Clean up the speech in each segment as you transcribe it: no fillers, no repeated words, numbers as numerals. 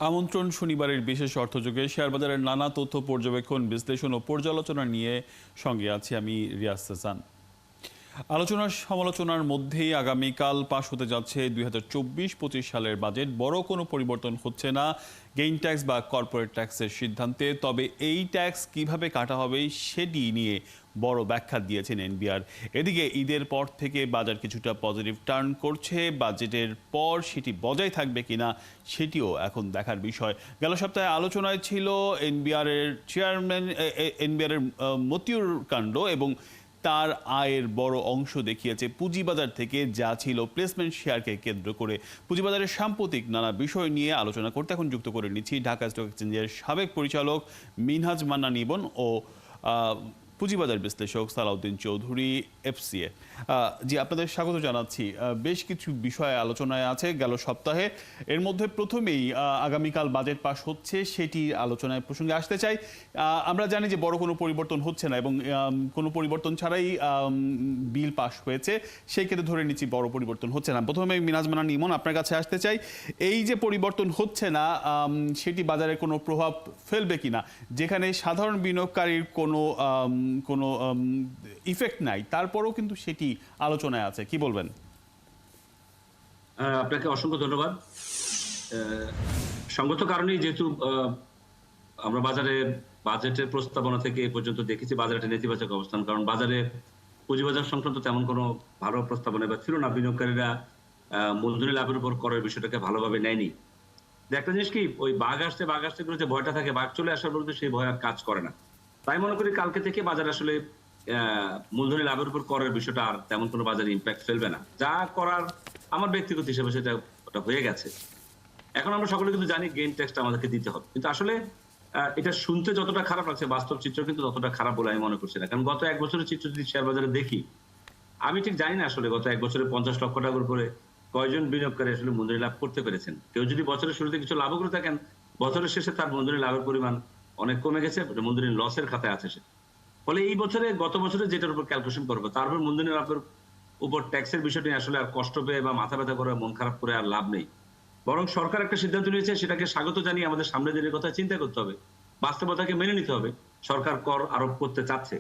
আমন্ত্রণ শনিবারের বিশেষ অর্থযোগে শেয়ারবাজারের নানা তথ্য পর্যবেক্ষণ বিশ্লেষণ ও পর্যালোচনা নিয়ে সঙ্গে আছি আমি রিয়াজ হাসান। আলোচনার সমালোচনার মধ্যেই আগামীকাল পাশ হতে যাচ্ছে 2024-25 সালের বাজেট। বড় কোনো পরিবর্তন হচ্ছে না গেইন ট্যাক্স বা কর্পোরেট ট্যাক্সের সিদ্ধান্তে, তবে এই ট্যাক্স কিভাবে কাটা হবে সেটি নিয়ে বড় ব্যাখ্যা দিয়েছেন এনবিআর। এদিকে ঈদের পর থেকে বাজার কিছুটা পজিটিভ টার্ন করছে, বাজেটের পর সেটি বজায় থাকবে কিনা সেটিও এখন দেখার বিষয়। গেল সপ্তাহে আলোচনায় ছিল এনবিআরের চেয়ারম্যান এনবিআরের মতিউর কাণ্ড এবং তার আয়ের বড় অংশ দেখিয়েছে পুঁজিবাজার থেকে, যা ছিল প্লেসমেন্ট শেয়ারকে কেন্দ্র করে। পুঁজিবাজারের সাম্প্রতিক নানা বিষয় নিয়ে আলোচনা করতে এখন যুক্ত করে নিচ্ছি ঢাকা স্টক এক্সচেঞ্জের সাবেক পরিচালক মিনহাজ মান্নান ইবন ও পুঁজিবাজার বিশ্লেষক সালাউদ্দিন চৌধুরী, এফসিএ। জি, আপনাদের স্বাগত জানাচ্ছি। বেশ কিছু বিষয় আলোচনায় আছে গেল সপ্তাহে, এর মধ্যে প্রথমেই আগামীকাল বাজেট পাস হচ্ছে সেটি আলোচনায় প্রসঙ্গে আসতে চাই। আমরা জানি যে বড় কোনো পরিবর্তন হচ্ছে না এবং কোনো পরিবর্তন ছাড়াই বিল পাস হয়েছে, সেই ক্ষেত্রে ধরে নিচ্ছি বড় পরিবর্তন হচ্ছে না। প্রথমে মিনহাজ মান্নান ইমন, আপনার কাছে আসতে চাই, এই যে পরিবর্তন হচ্ছে না সেটি বাজারে কোনো প্রভাব ফেলবে কিনা, যেখানে সাধারণ বিনিয়োগকারীর কোনো ইফেক্ট নাই, তারপরেও কিন্তু সেটি আলোচনায় আছে, কি বলবেন? আপনাকে অসংখ্য ধন্যবাদ। সঙ্গত কারণেই যেহেতু আমরা বাজেটের প্রস্তাবনা থেকে এ পর্যন্ত দেখেছি বাজারে নেতিবাচক অবস্থান, কারণ বাজারে পুঁজিবাজার সংক্রান্ত তেমন কোনো ভালো প্রস্তাবনা এবার ছিল না। বিনিয়োগকারীরা মূলধনী লাভের উপর করের বিষয়টাকে ভালোভাবে নেয়নি। একটা জিনিস কি, ওই বাঘ আসছে করে যে ভয়টা থাকে, বাঘ চলে আসার পর্যন্ত সেই ভয় আর কাজ করে না। তাই মনে করি কালকে থেকে বাজার আসলে মূলধনী লাভের উপর করের বিষয়টা আর তেমন কোনো বাজারে ইম্প্যাক্ট ফেলবে না। যা করার আমার ব্যক্তিগত হিসেবে সেটা হয়ে গেছে। এখন আমরা সকলে কিন্তু জানি গেইন ট্যাক্সটা আমাদেরকে দিতে হবে, কিন্তু আসলে এটা শুনতে যতটা খারাপ লাগছে, বাস্তব চিত্র কিন্তু ততটা খারাপ বলে আমি মনে করছি না। কারণ গত এক বছরের চিত্র যদি শেয়ার বাজারে দেখি, আমি ঠিক জানি না আসলে গত এক বছরে 50 লক্ষ টাকার উপরে কয়জন বিনিয়োগকারী আসলে মূলধনী লাভ করতে পেরেছেন। কেউ যদি বছরের শুরুতে কিছু লাভ করে থাকেন, বছরের শেষে তার মূলধনী লাভের পরিমাণ অনেক কমে গেছে, মূলধনী লসের খাতায় আছে সে। ফলে এই বছরে গত বছরে যেটার উপর ক্যালকুলেশন করবো, তারপর মূলধনী লাভের উপর ট্যাক্সের বিষয়টি আসলে আর কষ্ট পেয়ে বা মাথা ব্যথা করে মন খারাপ করে আর লাভ নেই। বরং সরকার একটা সিদ্ধান্ত নিয়েছে, সেটাকে স্বাগত জানিয়ে আমাদের সামনে দিনের কথা চিন্তা করতে হবে, বাস্তবতাকে মেনে নিতে হবে। সরকার কর আরোপ করতে চাচ্ছে,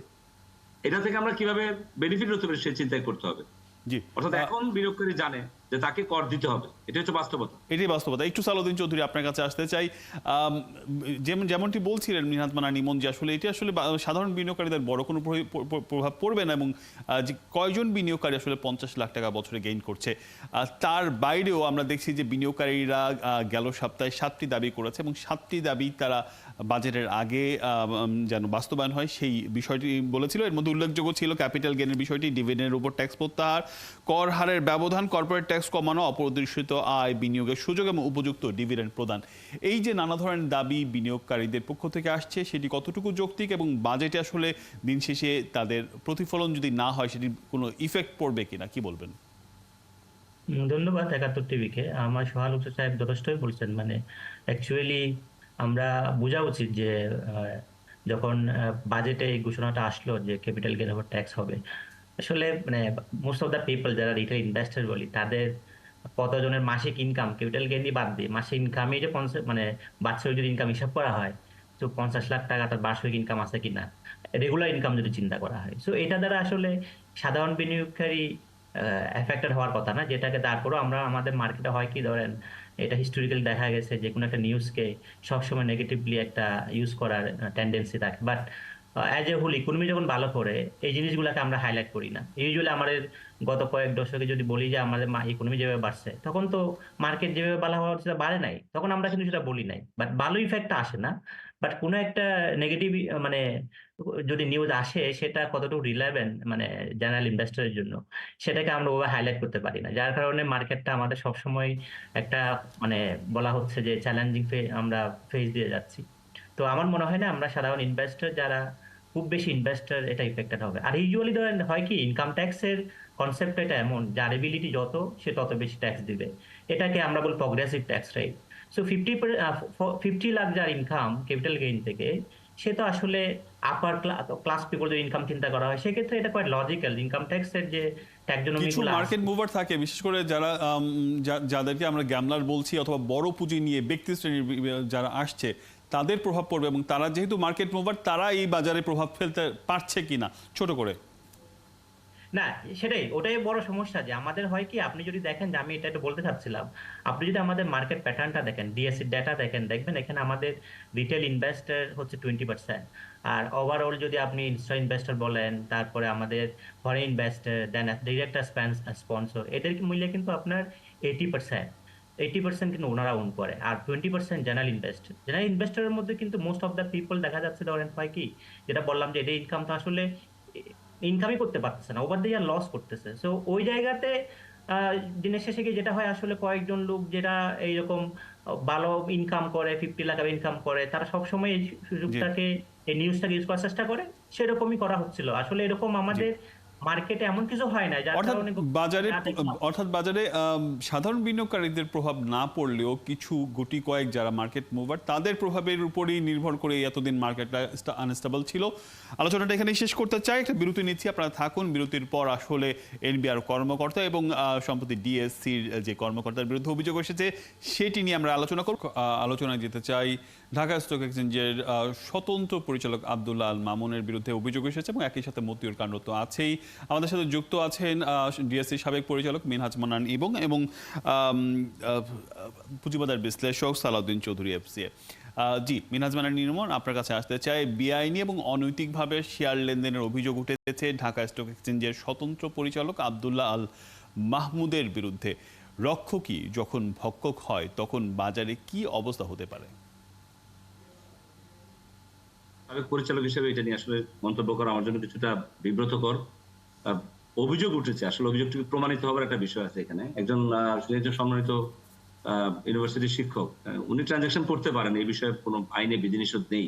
এটা থেকে আমরা কিভাবে বেনিফিট হতে পারি সেই চিন্তাই করতে হবে। জি, অর্থাৎ এখন বিনিয়োগকারী জানে যে তাকে কর দিতে হবে, এটা হচ্ছে বাস্তবতা। এটাই বাস্তবতা। একটু সালাউদ্দিন চৌধুরী, আপনার কাছে আসতে চাই। যেমনটি বলছিলেন মিনহাজ মান্নান ইমন, যে আসলে এটি আসলে সাধারণ বিনিয়োগকারীদের বড় কোনো প্রভাব পড়বে না, এবং যে কয়জন বিনিয়োগকারী আসলে 50 লাখ টাকা বছরে গেইন করছে। তার বাইরেও আমরা দেখছি যে বিনিয়োগকারীরা গেল সপ্তাহে 7টি দাবি করেছে এবং 7টি দাবি তারা বাজেটের আগে যেন বাস্তবায়ন হয় সেই বিষয়টি বলেছিল। এর মধ্যে উল্লেখযোগ্য ছিল ক্যাপিটাল গেইনের বিষয়টি, ডিভিডেন্ডের উপর ট্যাক্স প্রত্যাহার, কর হারের ব্যবধান, কর্পোরেট ট্যাক্স কমানো, অপ্রদর্শিত আয় বিনিয়োগের সুযোগ এবং উপযুক্ত ডিভিডেন্ড প্রদান। এই যে নানা ধরনের দাবি বিনিয়োগকারীদের পক্ষ থেকে আসছে, সেটি কতটুকু যৌক্তিক এবং বাজেটে আসলে দিন শেষে তাদের প্রতিফলন যদি না হয় সেটি কোনো ইফেক্ট পড়বে কিনা, কি বলবেন? ধন্যবাদ ৭১ টিভিকে। আমার সোহাগ সাহেব যথেষ্টই বলছেন। মানে অ্যাকচুয়ালি আমরা বোঝা উচিত যে যখন বাজেটে এই ঘোষণাটা আসলো যে ক্যাপিটাল গেইন ওভার ট্যাক্স হবে, আসলে মানে মোস্ট অফ দ্য পিপল যারা রিটেল ইনভেস্টর বলি, তাদের কতজনের মাসিক ইনকাম ক্যাপিটাল গেইনই বাদ দিয়ে মাসিক ইনকামই যে মানে বাৎসরিক যদি ইনকাম হিসাব করা হয়, তো 50 লাখ টাকা তার বার্ষিক ইনকাম আছে কিনা, রেগুলার ইনকাম যদি চিন্তা করা হয়, সো এটা দ্বারা আসলে সাধারণ বিনিয়োগকারী এফেক্টেড হওয়ার কথা না। যেটাকে তারপরও আমরা আমাদের মার্কেটে হয় কি, ধরেন এটা হিস্টোরিক্যাল দেখা গেছে যে কোনো একটা নিউজকে সবসময় নেগেটিভলি একটা ইউজ করার টেন্ডেন্সি থাকে। But as a whole economy যখন ভালো করে, এই জিনিসগুলোকে আমরা হাইলাইট করি না। ইউজুয়ালি আমাদের গত কয়েক দশকে যদি বলি যে আমাদের ইকোনমি যেভাবে বাড়ছে, তখন তো মার্কেট যেভাবে ভালো হওয়ার সেটা বাড়ে নাই, তখন আমরা কিন্তু সেটা বলি নাই। বাট ভালো ইফেক্টটা আসে না। বাট কোনো একটা নেগেটিভ মানে যদি নিউজ আসে, সেটা কতটুকু রিলেভেন্ট মানে জেনারেল ইনভেস্টরের জন্য, সেটাকে আমরা ওভাবে হাইলাইট করতে পারি না। যার কারণে মার্কেটটা আমাদের সবসময় একটা মানে বলা হচ্ছে যে চ্যালেঞ্জিং আমরা ফেস দিয়ে যাচ্ছি। তো আমার মনে হয় না আমরা সাধারণ ইনভেস্টর যারা খুব বেশি ইনভেস্টর এটা ইফেক্টেড হবে। আর ইউজুয়ালি ধরেন হয় কি, ইনকাম ট্যাক্সের কনসেপ্ট এটা এমন, যার এবিলিটি যত সে তত বেশি ট্যাক্স দিবে। এটাকে আমরা বলি progressive tax rate. So 50 lakh যার ইনকাম ক্যাপিটাল গেইন থেকে, সে তো আসলে আপার ক্লাস পিপল যদি ইনকাম চিন্তা করা হয়, সেক্ষেত্রে এটা কোয়াইট লজিক্যাল ইনকাম ট্যাক্সের যে ট্যাক্সোনমি কিছু গুলো মার্কেট আছে। মুভার থাকে, বিশেষ করে যারা যাদেরকে আমরা গ্যামলার বলছি অথবা বড় পুঁজি নিয়ে ব্যক্তি শ্রেণীর যারা আসছে তাদের প্রভাব পড়বে, এবং তারা যেহেতু মার্কেট মুভার তারা এই বাজারে প্রভাব ফেলতে পারছে কিনা ছোট করে। না, সেটাই, ওটাই বড় সমস্যা যে আমাদের হয় কি, আপনি যদি দেখেন, যে আমি এটা একটু বলতে চাচ্ছিলাম, আপনি যদি আমাদের মার্কেট প্যাটার্নটা দেখেন, ডিএসসি ডাটা দেখেন, দেখবেন এখানে আমাদের রিটেল ইনভেস্টর হচ্ছে 20%, আর ওভারঅল যদি আপনি ইনস্টা ইনভেস্টর বলেন, তারপরে আমাদের ফরেন ইনভেস্টর, দেন ডিরেক্টর স্পন্সর, এদের মূল্যে কিন্তু আপনার 80%, 80% কিন্তু ওনারা ওন করে, আর 20% জেনারেল ইনভেস্টরের মধ্যে কিন্তু মোস্ট অফ দ্য পিপল দেখা যাচ্ছে, ধরেন হয় কি, যেটা বললাম যে এদের ইনকাম তো আসলে ইনকামই করতে পারতেছে না, ওভার দ্য ইয়ার লস করতেছে। সো ওই জায়গাতে আহ, দিনের শেষে গিয়ে যেটা হয় আসলে, কয়েকজন লোক যেটা এইরকম ভালো ইনকাম করে, 50 লাখ ইনকাম করে, তারা সবসময় এই জি, সুযোগটাকে, এই নিউজটাকে ইউজ করার চেষ্টা করে। সেরকমই করা হচ্ছিল আসলে, এরকম জি। আমাদের মার্কেটে এমন কিছু হয় না যার অর্থাৎ কারণে বাজারে যা দেখলাম। অর্থাৎ বাজারে সাধারণ বিনিয়োগকারীদের প্রভাব না পড়লেও কিছু গুটি কয়েক যারা মার্কেট মুভার তাদের প্রভাবের উপরেই নির্ভর করে এতদিন মার্কেটটা আনস্টেবল ছিল। আলোচনাটা এখানেই শেষ করতে চাই, একটা বিরতি নিচ্ছি, আপনারা থাকুন। বিরতির পর আসলে এনবিআর কর্মকর্তা এবং সম্প্রতি ডিএসসির যে কর্মকর্তার বিরুদ্ধে অভিযোগ এসেছে সেটি নিয়ে আমরা আলোচনা করব। আলোচনায় যেতে চাই, ঢাকা স্টক এক্সচেঞ্জের স্বতন্ত্র পরিচালক আব্দুল্লাহ আল মামুনের বিরুদ্ধে অভিযোগ এসেছে এবং একই সাথে মতিউর কাণ্ড তো আছেই। আমাদের সাথে যুক্ত আছেন ডিএসসি সাবেক পরিচালক মিনহাজ মান্নান এবং পুঁজিবাজার বিশ্লেষক সালাউদ্দিন চৌধুরী এফসিএ। জি, মিনহাজ মান্নান নির্মল, আপনার কাছে আসতে চাই। বেআইনি এবং অনৈতিকভাবে শেয়ার লেনদেনের অভিযোগ উঠেছে ঢাকা স্টক এক্সচেঞ্জের স্বতন্ত্র পরিচালক আব্দুল্লাহ আল মাহমুদের বিরুদ্ধে। রক্ষকই যখন ভক্ষক হয় তখন বাজারে কি অবস্থা হতে পারে? সাবেক পরিচালক হিসেবে এটা নিয়ে আসলে মন্তব্য করা আমার জন্য কিছুটা বিব্রতকর। আহ, অভিযোগ উঠেছে, আসলে অভিযোগটি প্রমাণিত হবার একটা বিষয় আছে এখানে। একজন সম্মানিত ইউনিভার্সিটির শিক্ষক, উনি ট্রানজাকশন করতে পারেন, এই বিষয়ে কোনো আইনে বিধিনিষেধ নেই,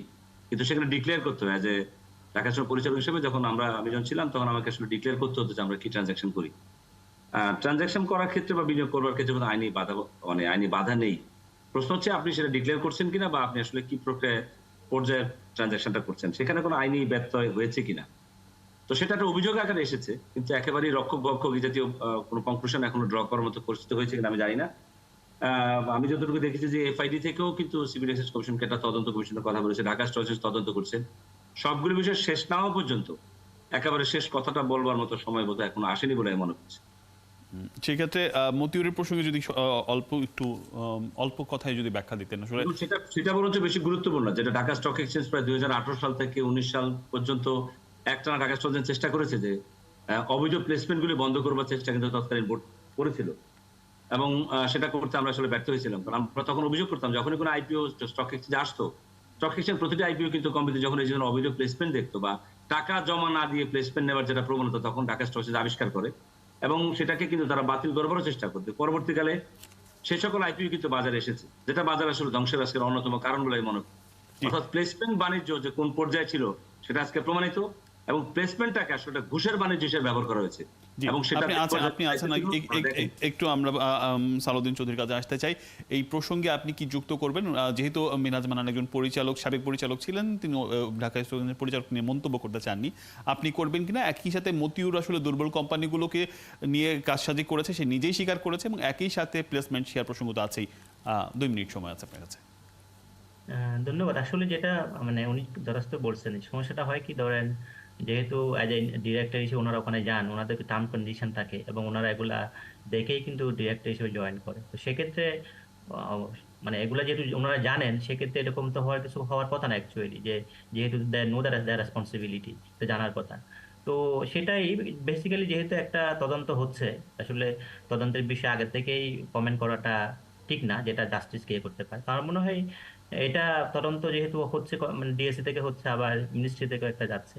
কিন্তু সেখানে ডিক্লেয়ার করতে হয় যে ঢাকা শহর পরিচালক হিসেবে আমি যখন ছিলাম তখন আমাকে আসলে ডিক্লেয়ার করতে হতো যে আমরা কি ট্রানজাকশন করি। ট্রানজাকশন করার ক্ষেত্রে বা বিনিয়োগ করবার ক্ষেত্রে কোনো আইনি বাধা নেই। প্রশ্ন হচ্ছে আপনি সেটা ডিক্লেয়ার করছেন কিনা, বা আপনি আসলে কি প্রক্রিয়ায় পর্যায়ে ট্রানজাকশনটা করছেন, সেখানে কোনো আইনি ব্যত্যয় হয়েছে কিনা। তো সেটা একটা অভিযোগ আকারে এসেছে, কিন্তু একেবারেই রক্ষক ভক্ষক এই জাতীয় কোনো কনক্লুশন এখনো ড্র করার মতো পরিস্থিতি হয়েছে কিনা আমি জানি না। আমি যতটুকু দেখেছি যে এফআইডি থেকেও কিন্তু সিভিল এক্সাইজ কমিশনকে একটা তদন্ত কমিশনের কথা বলেছে, ঢাকা স্টক এক্সচেঞ্জ তদন্ত করছে। সবগুলো বিষয় শেষ না হওয়া পর্যন্ত একেবারে শেষ কথাটা বলবার মতো সময় বোধহয় এখনো আসেনি বলে মনে হচ্ছে। সেক্ষেত্রে মতিউরের প্রসঙ্গে যদি অল্প কথায় যদি ব্যাখ্যা দিতেন আসলে। এবং সেটা বরঞ্চ বেশি গুরুত্বপূর্ণ, যেটা ঢাকা স্টক এক্সচেঞ্জ প্রায় 2018 সাল থেকে 19 সাল পর্যন্ত একটানা ঢাকা স্টক এক্সচেঞ্জ চেষ্টা করেছে যে অবৈধ প্লেসমেন্ট গুলি বন্ধ করবার চেষ্টা কিন্তু তৎকালীন বোর্ড করেছিল, এবং সেটা করতে আমরা আসলে ব্যর্থ হয়েছিলাম। কারণ আমরা তখন অভিযোগ করতাম, যখনই কোনো আইপিও স্টক এক্সচেঞ্জে আসতো, স্টক এক্সচেঞ্জ প্রতিটি আইপিও কিন্তু কমিটি যখন এই ধরনের অবৈধ প্লেসমেন্ট দেখতো বা টাকা জমা না দিয়ে প্লেসমেন্ট নেওয়ার যেটা প্রবণতা, তখন ঢাকা স্টক এক্সচেঞ্জ আবিষ্কার করে এবং সেটাকে কিন্তু তারা বাতিল করবারও চেষ্টা করতে। পরবর্তীকালে সেই সকল আইপিও কিন্তু বাজারে এসেছে, যেটা বাজার আসলে ধ্বংসের আজকের অন্যতম কারণ বলে মনে করি। অর্থাৎ প্লেসমেন্ট বাণিজ্য যে কোন পর্যায়ে ছিল সেটা আজকে প্রমাণিত, এবং প্লেসমেন্টটাকে আসলে ঘুষের বাণিজ্য হিসেবে ব্যবহার করা হয়েছে। জি, এবং সেটা আপনি আছেন একটু আমরা সালাউদ্দিন চৌধুরীর কাছে আসতে চাই। এই প্রসঙ্গে আপনি কি যুক্ত করবেন? যেহেতু মিনহাজ মান্নান একজন সাবেক পরিচালক ছিলেন, তিনি ঢাকা স্টক এক্সচেঞ্জের পরিচালক নিয়ে মন্তব্য করতে চাননি, আপনি করবেন কিনা? একই সাথে মতিউর আসলে দুর্বল কোম্পানিগুলোকে নিয়ে কারসাজি করেছে, সে নিজেই স্বীকার করেছে, এবং একই সাথে প্লেসমেন্ট শেয়ার প্রসঙ্গ তো আছেই। 2 মিনিট সময় আছে আপনার কাছে। ধন্যবাদ। আসলে যেটা মানে উনি যথার্থ বলছেন, সমস্যাটা হয় কি, ধরেন যেহেতু অ্যাজ এ ডিরেক্টর হিসেবে ওনারা ওখানে যান, ওনাদের টার্ম কন্ডিশন থাকে এবং ওনারা এগুলা দেখেই কিন্তু ডিরেক্টর হিসেবে জয়েন করে। তো সেক্ষেত্রে আহ, মানে এগুলা যেহেতু ওনারা জানেন, সেক্ষেত্রে এরকম তো হওয়ার কথা না অ্যাকচুয়ালি, যে যেহেতু নো দ্যাট রেসপন্সিবিলিটি, তো জানার কথা। তো সেটাই বেসিক্যালি, যেহেতু একটা তদন্ত হচ্ছে, আসলে তদন্তের বিষয়ে আগে থেকেই কমেন্ট করাটা ঠিক না, যেটা জাস্টিস কে করতে পারে। তো আমার মনে হয় এটা তদন্ত যেহেতু হচ্ছে, মানে ডিএসসি থেকে হচ্ছে, আবার মিনিস্ট্রি থেকে একটা যাচ্ছে,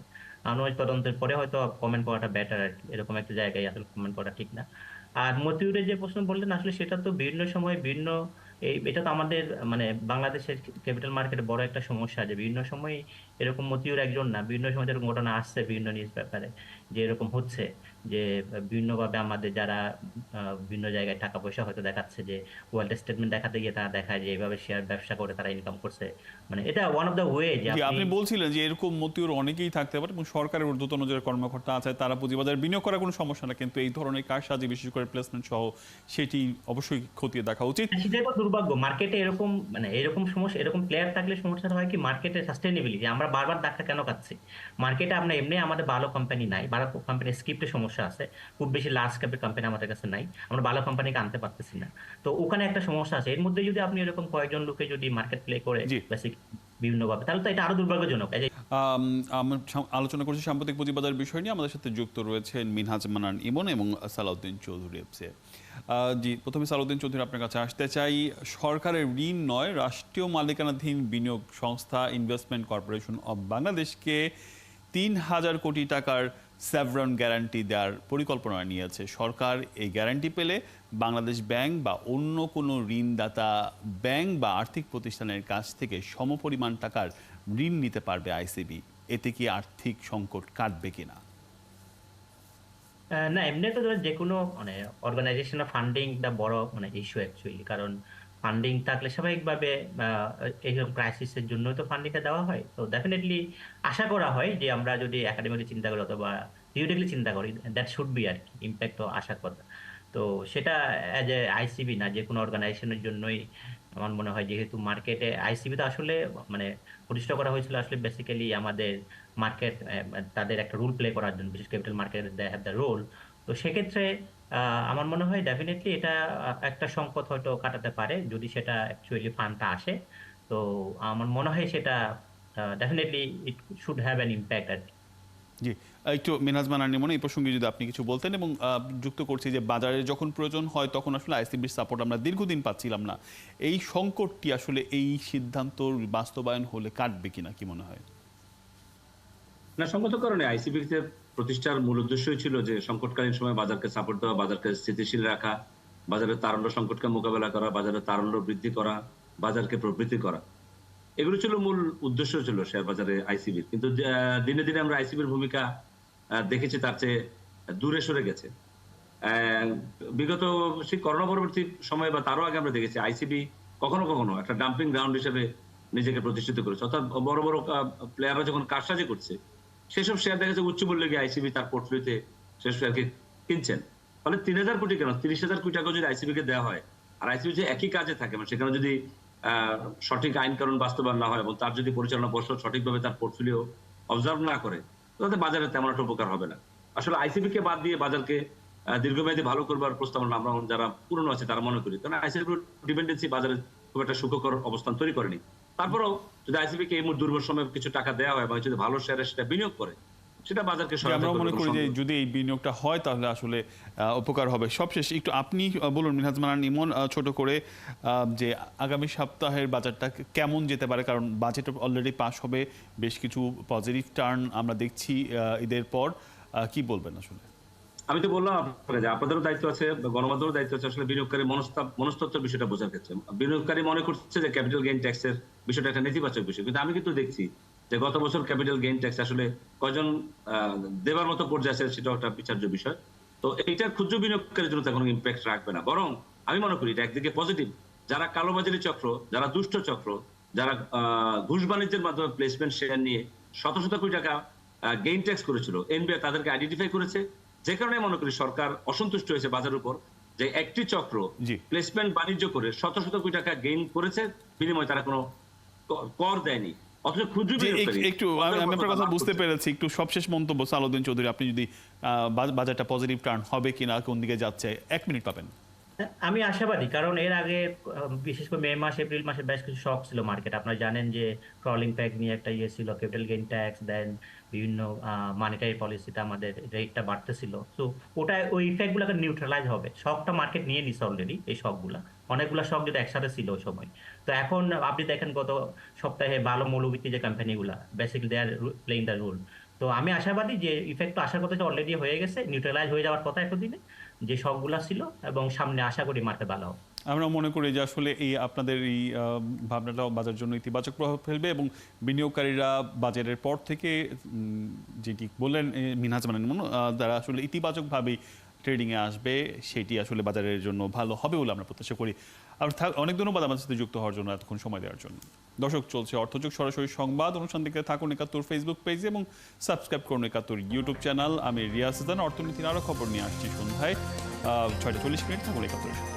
আমার ওই তদন্তের পরে হয়তো কমেন্ট করাটা বেটার আর কি। এরকম একটা জায়গায় আসলে কমেন্ট করা ঠিক না। আর মতিউরের যে প্রশ্ন বললেন, আসলে সেটা তো বিভিন্ন সময় বিভিন্ন, এটা তো আমাদের মানে বাংলাদেশের ক্যাপিটাল মার্কেটে বড় একটা সমস্যা, যে বিভিন্ন সময় এরকম, মতিউর একজন না, বিভিন্ন সময় এরকম ঘটনা আসছে বিভিন্ন নিউজ পেপারে যে এরকম হচ্ছে। যে বিভিন্নভাবে আমাদের যারা বিভিন্ন জায়গায় টাকা পয়সা হয়তো দেখাচ্ছে যে ওয়ার্ল্ড স্টেটমেন্ট দেখাতে গিয়ে তারা দেখায় যে এইভাবে শেয়ার ব্যবসা করে তারা ইনকাম করছে, মানে এটা ওয়ান অফ দ্য ওয়ে যে জি, আপনি আপনি বলছিলেন যে এরকম মতিউর অনেকেই থাকতে পারে এবং সরকারের ঊর্ধ্বতন যে কর্মকর্তা আছে তারা পুঁজিবাজারে বিনিয়োগ করার কোনো সমস্যা না, কিন্তু এই ধরনের কারসাজি বিশেষ করে প্লেসমেন্ট সহ সেটি অবশ্যই খতিয়ে দেখা উচিত। সেটাই তো দুর্ভাগ্য মার্কেটে এরকম, মানে এরকম সমস্যা, এরকম প্লেয়ার থাকলে সমস্যাটা হয় কি মার্কেটে সাস্টেনেবিলিটি, আমরা বারবার ধাক্কা কেন খাচ্ছি মার্কেটে? আমরা এমনি আমাদের ভালো কোম্পানি নাই, ভালো কোম্পানির স্ক্রিপ্টে সমস্যা আছে, খুব বেশি লার্জ ক্যাপের কোম্পানি আমাদের কাছে নাই, আমরা ভালো কোম্পানিকে আনতে পারতেছি না। তো ওখানে একটা সমস্যা আছে, এর মধ্যে যদি আপনি এরকম কয়েকজন লোকে যদি মার্কেট প্লে করে জি, বেসিক বিভিন্নভাবে, তাহলে তো এটা আরো দুর্ভাগ্যজনক। এই যে আমরা আলোচনা করছি সাম্প্রতিক পুঁজিবাজার বিষয় নিয়ে। আমাদের সাথে যুক্ত রয়েছেন মিনহাজ মান্নান ইমন এবং সালাউদ্দিন চৌধুরী এফসিএ। জি, প্রথমে সালাউদ্দিন চৌধুরী আপনার কাছে আসতে চাই। সরকারের ঋণ নয়, রাষ্ট্রীয় মালিকানাধীন বিনিয়োগ সংস্থা ইনভেস্টমেন্ট কর্পোরেশন অব বাংলাদেশকে ৩,০০০ কোটি টাকার সেভরন গ্যারান্টি দেওয়ার পরিকল্পনা নিয়েছে সরকার। এই গ্যারান্টি পেলে বাংলাদেশ ব্যাংক বা অন্য কোনো ঋণদাতা ব্যাংক বা আর্থিক প্রতিষ্ঠানের কাছ থেকে সমপরিমাণ টাকার ঋণ নিতে পারবে আইসিবি। এতে কি আর্থিক সংকট কাটবে কিনা? না, এমনি তো ধরো যে কোনো মানে অর্গানাইজেশনের ফান্ডিং দা বড় মানে ইস্যু অ্যাকচুয়ালি, কারণ ফান্ডিং থাকলে স্বাভাবিকভাবে এইরকম ক্রাইসিসের জন্য তো ফান্ডিংটা দেওয়া হয়। তো ডেফিনেটলি আশা করা হয় যে আমরা যদি একাডেমিকলি চিন্তা করি অথবা থিওরিটিক্যালি চিন্তা করি, দ্যাট শুড বি আর কি ইম্প্যাক্ট তো আশা কথা। তো সেটা অ্যাজ এ আইসিবি না, যে কোনো অর্গানাইজেশনের জন্যই আমার মনে হয়, যেহেতু মার্কেটে আইসিবি তো আসলে মানে প্রতিষ্ঠা করা হয়েছিল আসলে বেসিক্যালি আমাদের মার্কেট তাদের একটা রোল প্লে করার জন্য, বিশেষ capital market they have the role. তো সেক্ষেত্রে আমার মনে হয় ডেফিনেটলি এটা একটা সংকট হয়তো কাটাতে পারে যদি সেটা অ্যাকচুয়ালি ফান্ডটা আসে। তো আমার মনে হয় সেটা definitely it should have an impact আর কি। জি, একটু মিনহাজ মান্নান ইমন এই প্রসঙ্গে যদি আপনি কিছু বলতেন, এবং যুক্ত করছি যে বাজারে যখন প্রয়োজন হয় তখন আসলে আইসিবির সাপোর্ট আমরা দীর্ঘদিন পাচ্ছিলাম না। এই সংকটটি আসলে এই সিদ্ধান্ত বাস্তবায়ন হলে কাটবে কিনা, কি মনে হয়? না, সঙ্গত কারণে আইসিবিতে প্রতিষ্ঠার মূল উদ্দেশ্যই ছিল যে সংকটকালীন সময় বাজারকে সাপোর্ট দেওয়া, বাজারকে স্থিতিশীল রাখা, বাজারের তারল্য সংকটকে মোকাবেলা করা, বাজারের তারল্য বৃদ্ধি করা, বাজারকে প্রবৃদ্ধি করা। এগুলো ছিল মূল উদ্দেশ্য ছিল শেয়ার বাজারে আইসিবির। কিন্তু দিনে দিনে আমরা আইসিবির ভূমিকা দেখেছি তার চেয়ে দূরে সরে গেছে। বিগত সেই করোনা পরবর্তী সময় বা তারও আগে আমরা দেখেছি আইসিবি কখনো কখনো একটা ডাম্পিং গ্রাউন্ড হিসেবে নিজেকে প্রতিষ্ঠিত করেছে। অর্থাৎ বড় বড় প্লেয়াররা যখন কারসাজি করছে সেসব শেয়ার দেখা যাচ্ছে উচ্চ মূল্যে গিয়ে আইসিবি তার পোর্টফোলিওতে সেই শেয়ারকে কিনছেন। ফলে ৩,০০০ কোটি কেন ৩০,০০০ কোটি টাকা যদি আইসিবি কে দেওয়া হয়, আর আইসিবি যে একই কাজে থাকে, মানে সেখানে যদি সঠিক আইন কানুন বাস্তবায়ন না হয় এবং তার যদি পরিচালনা পর্ষদ সঠিকভাবে তার পোর্টফোলিও অবজার্ভ না করে, তাহলে বাজারে তেমন একটা উপকার হবে না। আসলে আইসিবি কে বাদ দিয়ে বাজারকে দীর্ঘমেয়াদী ভালো করবার প্রস্তাবনা আমরা যারা পুরনো আছে তারা মনে করি, কারণ আইসিবি ডিপেন্ডেন্সি বাজারে খুব একটা সুখকর অবস্থান তৈরি করেনি। তারপরেও যদি আইসিবি কে এই দুর্বল সময়ে কিছু টাকা দেওয়া হয় বা যদি ভালো শেয়ারে সেটা বিনিয়োগ করে, সেটা বাজারকে যে সহায়তা আমরা করবে। মনে করি যে যদি এই বিনিয়োগটা হয় তাহলে আসলে উপকার হবে। সবশেষ একটু আপনি বলুন মিনহাজ মান্নান ইমন, ছোট করে যে আগামী সপ্তাহের বাজারটা কেমন যেতে পারে, কারণ বাজেট অলরেডি পাস হবে, বেশ কিছু পজিটিভ টার্ন আমরা দেখছি ঈদের পর। কি বলবেন আসলে? আমি তো বললাম আপনাকে যে আপনাদেরও দায়িত্ব আছে, গণমাধ্যমের দায়িত্ব আছে আসলে বিনিয়োগকারী মনস্তত্ত্বের বিষয়টা বোঝার ক্ষেত্রে। বিনিয়োগকারী মনে করছে যে ক্যাপিটাল গেইন ট্যাক্সের বিষয়টা একটা নেতিবাচক বিষয়, কিন্তু আমি কিন্তু দেখছি যে গত বছর ক্যাপিটাল গেইন ট্যাক্স আসলে কয়জন দেবার মতো পর্যায়ে আছে সেটাও একটা বিচার্য বিষয়। তো এইটা ক্ষুদ্র বিনিয়োগকারীর জন্য কোনো ইম্প্যাক্ট রাখবে না, বরং আমি মনে করি এটা একদিকে পজিটিভ। যারা কালোবাজারি চক্র, যারা দুষ্ট চক্র, যারা ঘুষ বাণিজ্যের মাধ্যমে প্লেসমেন্ট শেয়ার নিয়ে শত শত কোটি টাকা গেইন ট্যাক্স করেছিল, এনবিআর তাদেরকে আইডেন্টিফাই করেছে, যে কারণে মনে করি সরকার অসন্তুষ্ট হয়েছে বাজারের উপর যে একটি চক্র জি, প্লেসমেন্ট বাণিজ্য করে শত শত কোটি টাকা গেইন করেছে, বিনিময়ে তারা কোনো কর দেয়নি। অথচ ক্ষুদ্র বিনিয়োগকারী একটু আমি আপনার কথা বুঝতে পেরেছি। একটু সবশেষ মন্তব্য সালাউদ্দিন চৌধুরী, আপনি যদি বাজারটা পজিটিভ টার্ন হবে কিনা, কোন দিকে যাচ্ছে, 1 মিনিট পাবেন। আমি আশাবাদী, কারণ এর আগে বিশেষ করে মে মাস এপ্রিল মাসে বেশ কিছু শক ছিল মার্কেট। আপনারা জানেন যে ক্রলিং প্যাক নিয়ে একটা ইয়ে ছিল, ক্যাপিটাল গেইন ট্যাক্স, দেন বিভিন্ন মানিটারি পলিসিতে আমাদের রেটটা বাড়তেছিল। তো ওটা ওই ইফেক্ট গুলোকে নিউট্রালাইজ হবে, শকটা মার্কেট নিয়ে নিছে অলরেডি। এই শকগুলা অনেকগুলা শক যদি একসাথে ছিল ওই সময়। তো এখন আপনি দেখেন গত সপ্তাহে ভালো মৌলভিত্তিক যে কোম্পানিগুলা basically they are playing the role. তো আমি আশাবাদী যে ইফেক্ট তো আসার কথা যে অলরেডি হয়ে গেছে, নিউট্রালাইজ হয়ে যাওয়ার কথা এতদিনে যে শকগুলা ছিল, এবং সামনে আশা করি মার্কেট ভালো হবে। আমরা মনে করি যে আসলে এই আপনাদের এই ভাবনাটা বাজারের জন্য ইতিবাচক প্রভাব ফেলবে এবং বিনিয়োগকারীরা বাজারের পর থেকে যেটি বললেন মিনহাজ মানের তারা আসলে ইতিবাচকভাবেই ট্রেডিংয়ে আসবে, সেটি আসলে বাজারের জন্য ভালো হবে বলে আমরা প্রত্যাশা করি। আর অনেক ধন্যবাদ আমাদের সাথে যুক্ত হওয়ার জন্য, এতক্ষণ সময় দেওয়ার জন্য। দর্শক, চলছে অর্থযোগ সরাসরি সংবাদ অনুষ্ঠান দেখতে থাকুন ৭১ ফেসবুক পেজে এবং সাবস্ক্রাইব করুন ৭১ ইউটিউব চ্যানেল। আমি রিয়াজ হাসান, অর্থনীতির আরও খবর নিয়ে আসছি সন্ধ্যায় ৬টা ৪০ থাকুন ৭১।